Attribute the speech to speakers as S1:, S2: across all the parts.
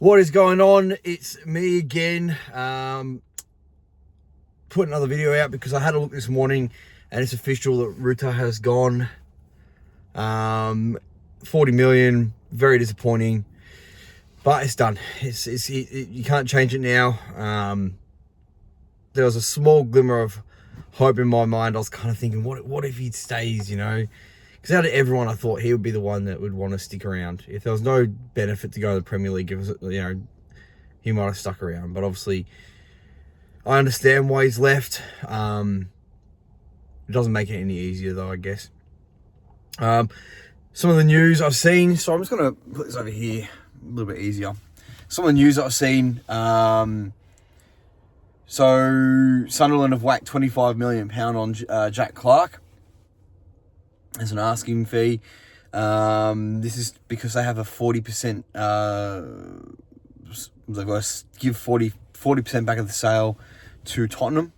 S1: What is going on? It's me again. Put another video out because I had a look this morning and it's official that Rutter has gone. 40 million, very disappointing, but it's done. You can't change it now. There was a small glimmer of hope in my mind. I was kind of thinking, what if he stays, you know? Because out of everyone, I thought he would be the one that would want to stick around. If there was no benefit to go to the Premier League, he might have stuck around. But obviously, I understand why he's left. It doesn't make it any easier, though, I guess. Some of the news I've seen. So I'm just going to put this over here a little bit easier. Some of the news that I've seen. So Sunderland have whacked £25 million on Jack Clarke as an asking fee. This is because they have a 40%, they've got to give 40% back of the sale to Tottenham.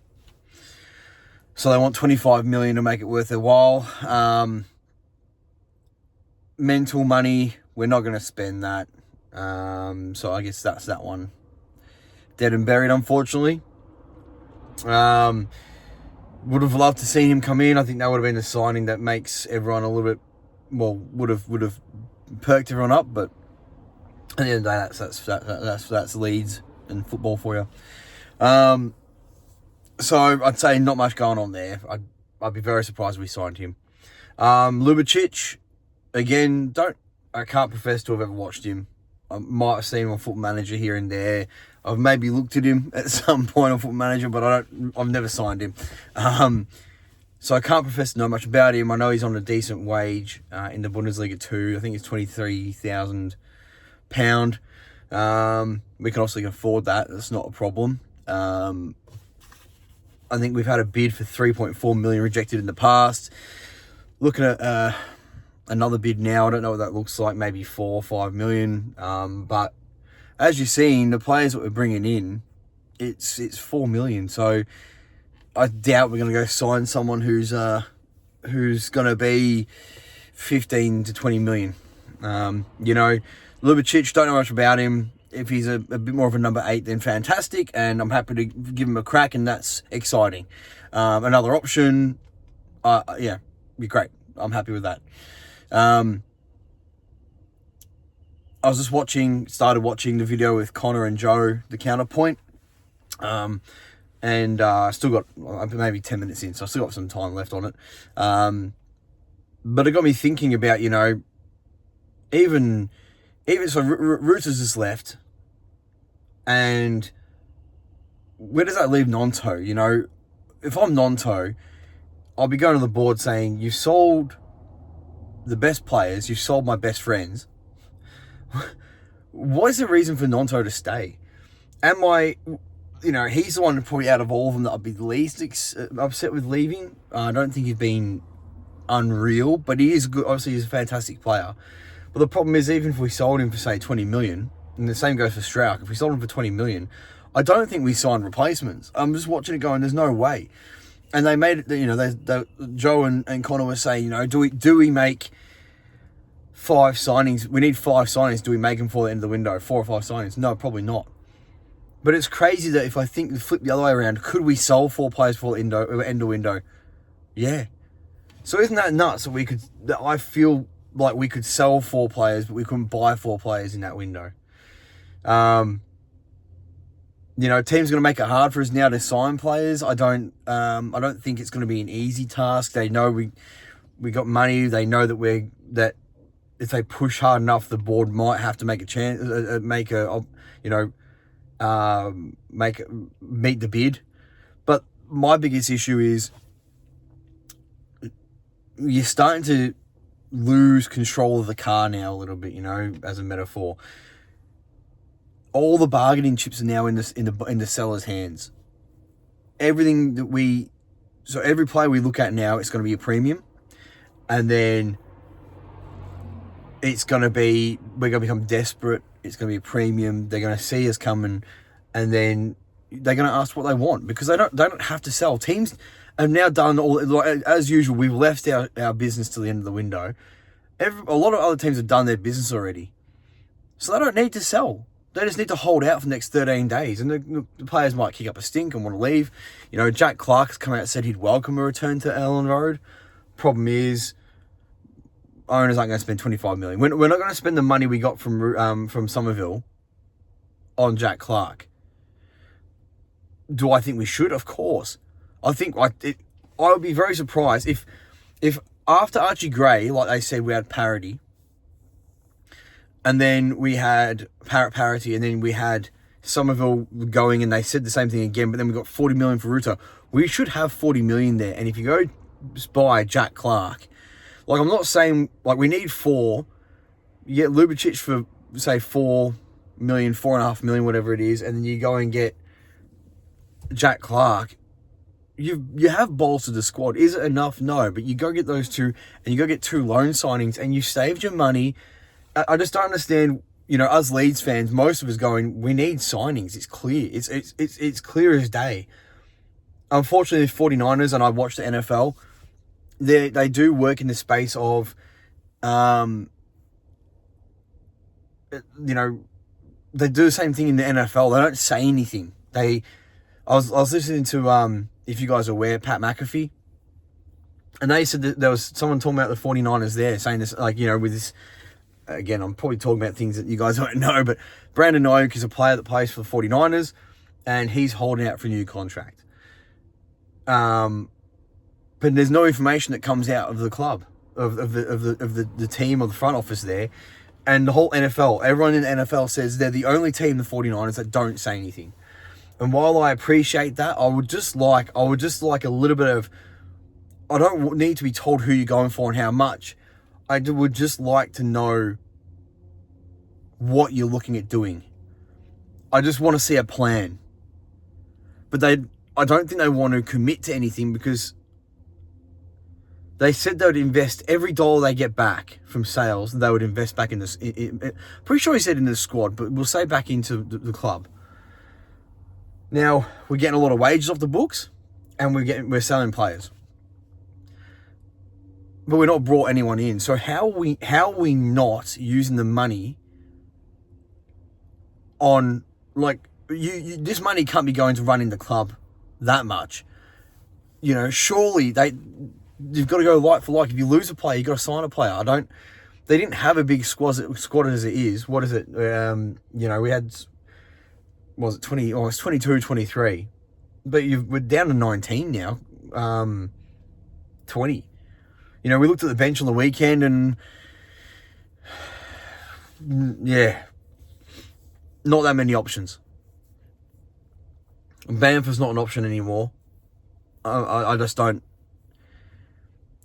S1: So they want 25 million to make it worth their while. Mental money, we're not going to spend that. So I guess that's that one. Dead and buried, unfortunately. Would have loved to see him come in. I think that would have been a signing that makes everyone a little bit, well, would have perked everyone up. But at the end of the day, that's Leeds and football for you. So I'd say not much going on there. I'd be very surprised if we signed him. Lubicic, again, I can't profess to have ever watched him. I might have seen him on Football Manager here and there. I've maybe looked at him at some point on Football Manager, but I've never signed him. So I can't profess to know much about him. I know he's on a decent wage in the Bundesliga too. I think it's £23,000. We can obviously afford that. That's not a problem. I think we've had a bid for 3.4 million rejected in the past. Looking at another bid now. I don't know what that looks like. Maybe 4 or 5 million. But as you're seeing, the players that we're bringing in, it's 4 million. So I doubt we're going to go sign someone who's going to be 15 to 20 million. Lubicic, don't know much about him. If he's a bit more of a number 8, then fantastic, and I'm happy to give him a crack, and that's exciting. Another option, be great. I'm happy with that. I was just started watching the video with Connor and Joe, the counterpoint, and still got maybe 10 minutes in, so I still got some time left on it. But it got me thinking about, even so, Rutter's just left, and where does that leave Nonto? If I'm Nonto, I'll be going to the board saying, you've sold the best players, you've sold my best friends. What is the reason for Nonto to stay? He's the one probably out of all of them that I'd be the least upset with leaving. I don't think he's been unreal, but he is good. Obviously, he's a fantastic player. But the problem is, even if we sold him for, say, 20 million, and the same goes for Strauch, if we sold him for 20 million, I don't think we signed replacements. I'm just watching it going, there's no way. And they made it, Joe and Connor were saying, do we make 5 signings? We need 5 signings. Do we make them for the end of the window? 4 or 5 signings? No, probably not. But it's crazy that if I think flip the other way around, could we sell 4 players for the end of window? Yeah. So isn't that nuts that I feel like we could sell 4 players, but we couldn't buy 4 players in that window? Teams going to make it hard for us now to sign players. I don't think it's going to be an easy task. They know we got money. They know that if they push hard enough, the board might have to make a chance, meet the bid. But my biggest issue is you're starting to lose control of the car now a little bit, as a metaphor. All the bargaining chips are now in the seller's hands. Everything so every player we look at now, it's going to be a premium, and then we're going to become desperate. It's going to be a premium. They're going to see us coming, and then they're going to ask what they want, because they don't have to sell. Teams have now done as usual. We've left our business to the end of the window. A lot of other teams have done their business already, so they don't need to sell. They just need to hold out for the next 13 days, and the players might kick up a stink and want to leave. You know, Jack Clarke's come out and said he'd welcome a return to Ellen Road. Problem is, owners aren't going to spend 25 million. We're not going to spend the money we got from Somerville on Jack Clarke. Do I think we should? Of course. I think I would be very surprised if after Archie Gray, like they said, we had parity, and then we had parity, and then we had Somerville going, and they said the same thing again, but then we got 40 million for Rutter. We should have 40 million there. And if you go buy Jack Clarke, like, I'm not saying, like, we need 4, you get Ljubicic for, say, 4 million, 4.5 million, whatever it is, and then you go and get Jack Clarke. You have bolstered the squad. Is it enough? No, but you go get those 2, and you go get 2 loan signings, and you saved your money. I just don't understand, you know, us Leeds fans, most of us going, we need signings. It's clear. It's clear as day. Unfortunately, the 49ers, and I watch the NFL, they do work in the space of, you know, they do the same thing in the NFL. They don't say anything. I was listening to, if you guys are aware, Pat McAfee, and they said that there was someone talking about the 49ers there, saying this, like, you know, with this, again, I'm probably talking about things that you guys don't know, but Brandon Ayuk is a player that plays for the 49ers, and he's holding out for a new contract. But there's no information that comes out of the club, of the team or the front office there, and the whole NFL. Everyone in the NFL says they're the only team, the 49ers, that don't say anything. And while I appreciate that, I would just like a little bit of, I don't need to be told who you're going for and how much. I would just like to know what you're looking at doing. I just want to see a plan. But I don't think they want to commit to anything, because they said they would invest every dollar they get back from sales. They would invest back in this. Pretty sure he said in the squad, but we'll say back into the club. Now we're getting a lot of wages off the books, and we're selling players, but we're not brought anyone in. So how are we not using the money on, like, this money can't be going to running the club that much. You know, surely you've got to go like for like. If you lose a player, you've got to sign a player. They didn't have a big squad as it is. What is it? You know, we had, was it 20, or it's 22, 23. But we're down to 19 now. 20. You know, we looked at the bench on the weekend, and yeah, not that many options. Bamford's not an option anymore. I just don't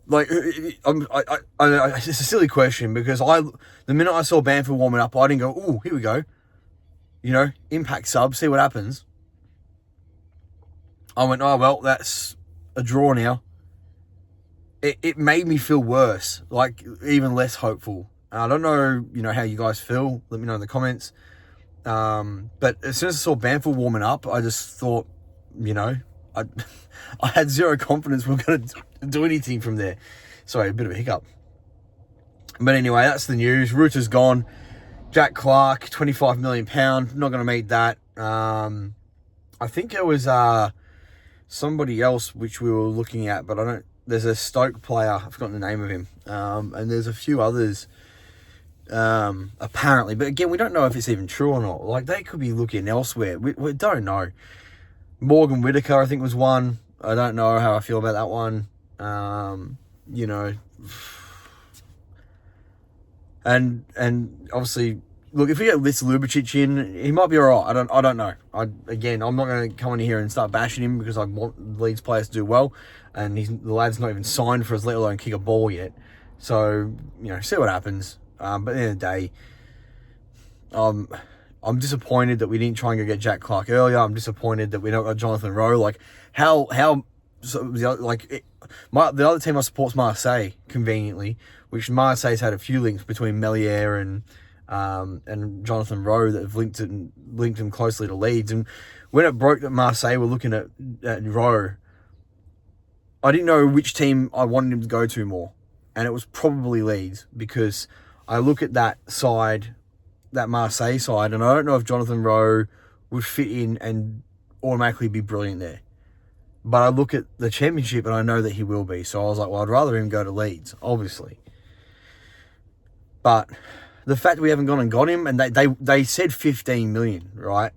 S1: like. It's a silly question, because the minute I saw Bamford warming up, I didn't go, "Oh, here we go." You know, impact sub, see what happens. I went, "Oh well, that's a draw now." It made me feel worse, like even less hopeful. I don't know, you know, how you guys feel. Let me know in the comments. But as soon as I saw Bamford warming up, I just thought, you know, I had zero confidence we were going to do anything from there. Sorry, a bit of a hiccup. But anyway, that's the news. Rutter's gone. Jack Clarke, £25 million. Not going to meet that. I think it was somebody else which we were looking at, but I don't. There's a Stoke player. I've forgotten the name of him. And there's a few others. Apparently, but again, we don't know if it's even true or not. Like, they could be looking elsewhere. We don't know. Morgan Whitaker, I think, was one. I don't know how I feel about that one. You know, and obviously, look, if we get Liz Ljubicic in, he might be alright. I don't know. I'm not going to come in here and start bashing him, because I want Leeds players to do well, and the lad's not even signed for us, let alone kick a ball yet. So, you know, see what happens. But at the end of the day, I'm disappointed that we didn't try and go get Jack Clarke earlier. I'm disappointed that we don't got Jonathan Rowe. Like, the other team I support's Marseille, conveniently, which Marseille's had a few links between Melier and Jonathan Rowe that have linked him closely to Leeds. And when it broke that Marseille were looking at Rowe, I didn't know which team I wanted him to go to more, and it was probably Leeds, because I look at that side that Marseille side, and I don't know if Jonathan Rowe would fit in and automatically be brilliant there. But I look at the Championship and I know that he will be. So I was like, well, I'd rather him go to Leeds, obviously. But the fact that we haven't gone and got him, and they said 15 million, right?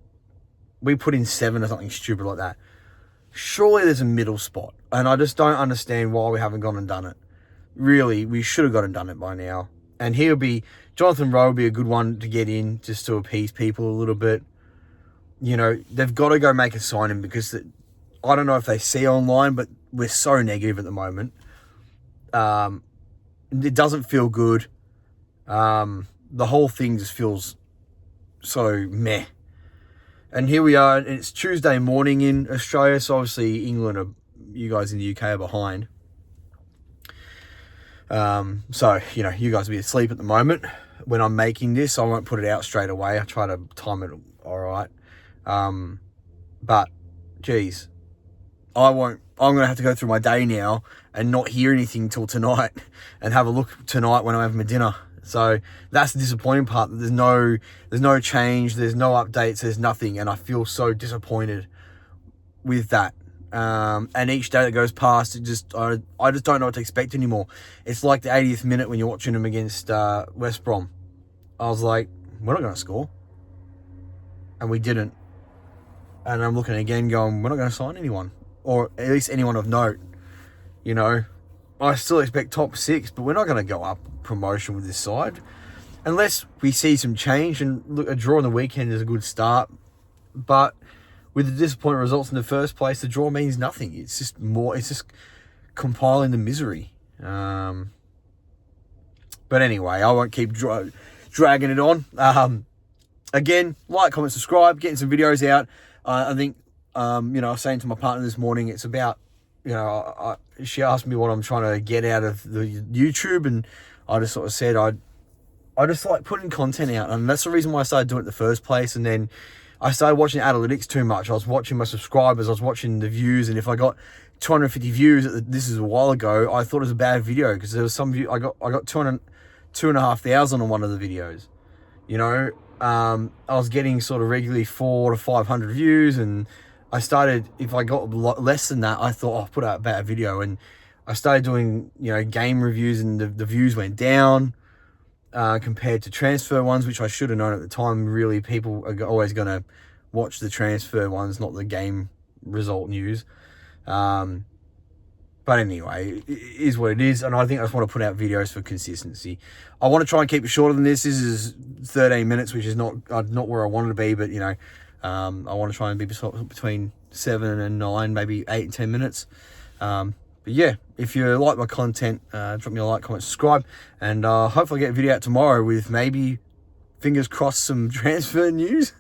S1: We put in 7 or something stupid like that. Surely there's a middle spot. And I just don't understand why we haven't gone and done it. Really, we should have gone and done it by now. And Jonathan Rowe will be a good one to get in just to appease people a little bit. You know, they've got to go make a signing because I don't know if they see online, but we're so negative at the moment. It doesn't feel good. The whole thing just feels so meh. And here we are, and it's Tuesday morning in Australia, so obviously you guys in the UK are behind. So, you know, you guys will be asleep at the moment. When I'm making this, I won't put it out straight away. I try to time it all right. But, geez, I'm going to have to go through my day now and not hear anything till tonight and have a look tonight when I'm having my dinner. So that's the disappointing part, that there's no change, there's no updates, there's nothing, and I feel so disappointed with that. And each day that goes past, I just don't know what to expect anymore. It's like the 80th minute when you're watching them against West Brom. I was like, we're not going to score. And we didn't. And I'm looking again going, we're not going to sign anyone. Or at least anyone of note. You know, I still expect top 6, but we're not going to go up promotion with this side. Unless we see some change, and look, a draw on the weekend is a good start. But with the disappointing results in the first place, the draw means nothing. It's just compiling the misery. But anyway, I won't keep dragging it on. Again, like, comment, subscribe, getting some videos out. I think, I was saying to my partner this morning, it's about, she asked me what I'm trying to get out of the YouTube, and I just sort of said I just like putting content out, and that's the reason why I started doing it in the first place. And then I started watching analytics too much. I was watching my subscribers, I was watching the views, and if I got 250 views, this is a while ago, I thought it was a bad video because there was some view. I got 2,500 on one of the videos. You know, I was getting sort of regularly 400 to 500 views, and I started, if I got less than that, I thought, I'll put out a bad video. And I started doing, game reviews, and the views went down compared to transfer ones, which I should have known at the time. Really, people are always going to watch the transfer ones, not the game result news. But anyway, it is what it is, and I think I just want to put out videos for consistency. I want to try and keep it shorter than this. This is 13 minutes, which is not where I wanted to be, but, I want to try and be between 7 and 9, maybe 8 and 10 minutes. But yeah, if you like my content, drop me a like, comment, subscribe, and hopefully I'll get a video out tomorrow with maybe, fingers crossed, some transfer news.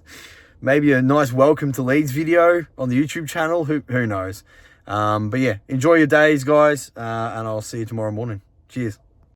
S1: Maybe a nice welcome to Leeds video on the YouTube channel. Who knows? But yeah, enjoy your days, guys, and I'll see you tomorrow morning. Cheers.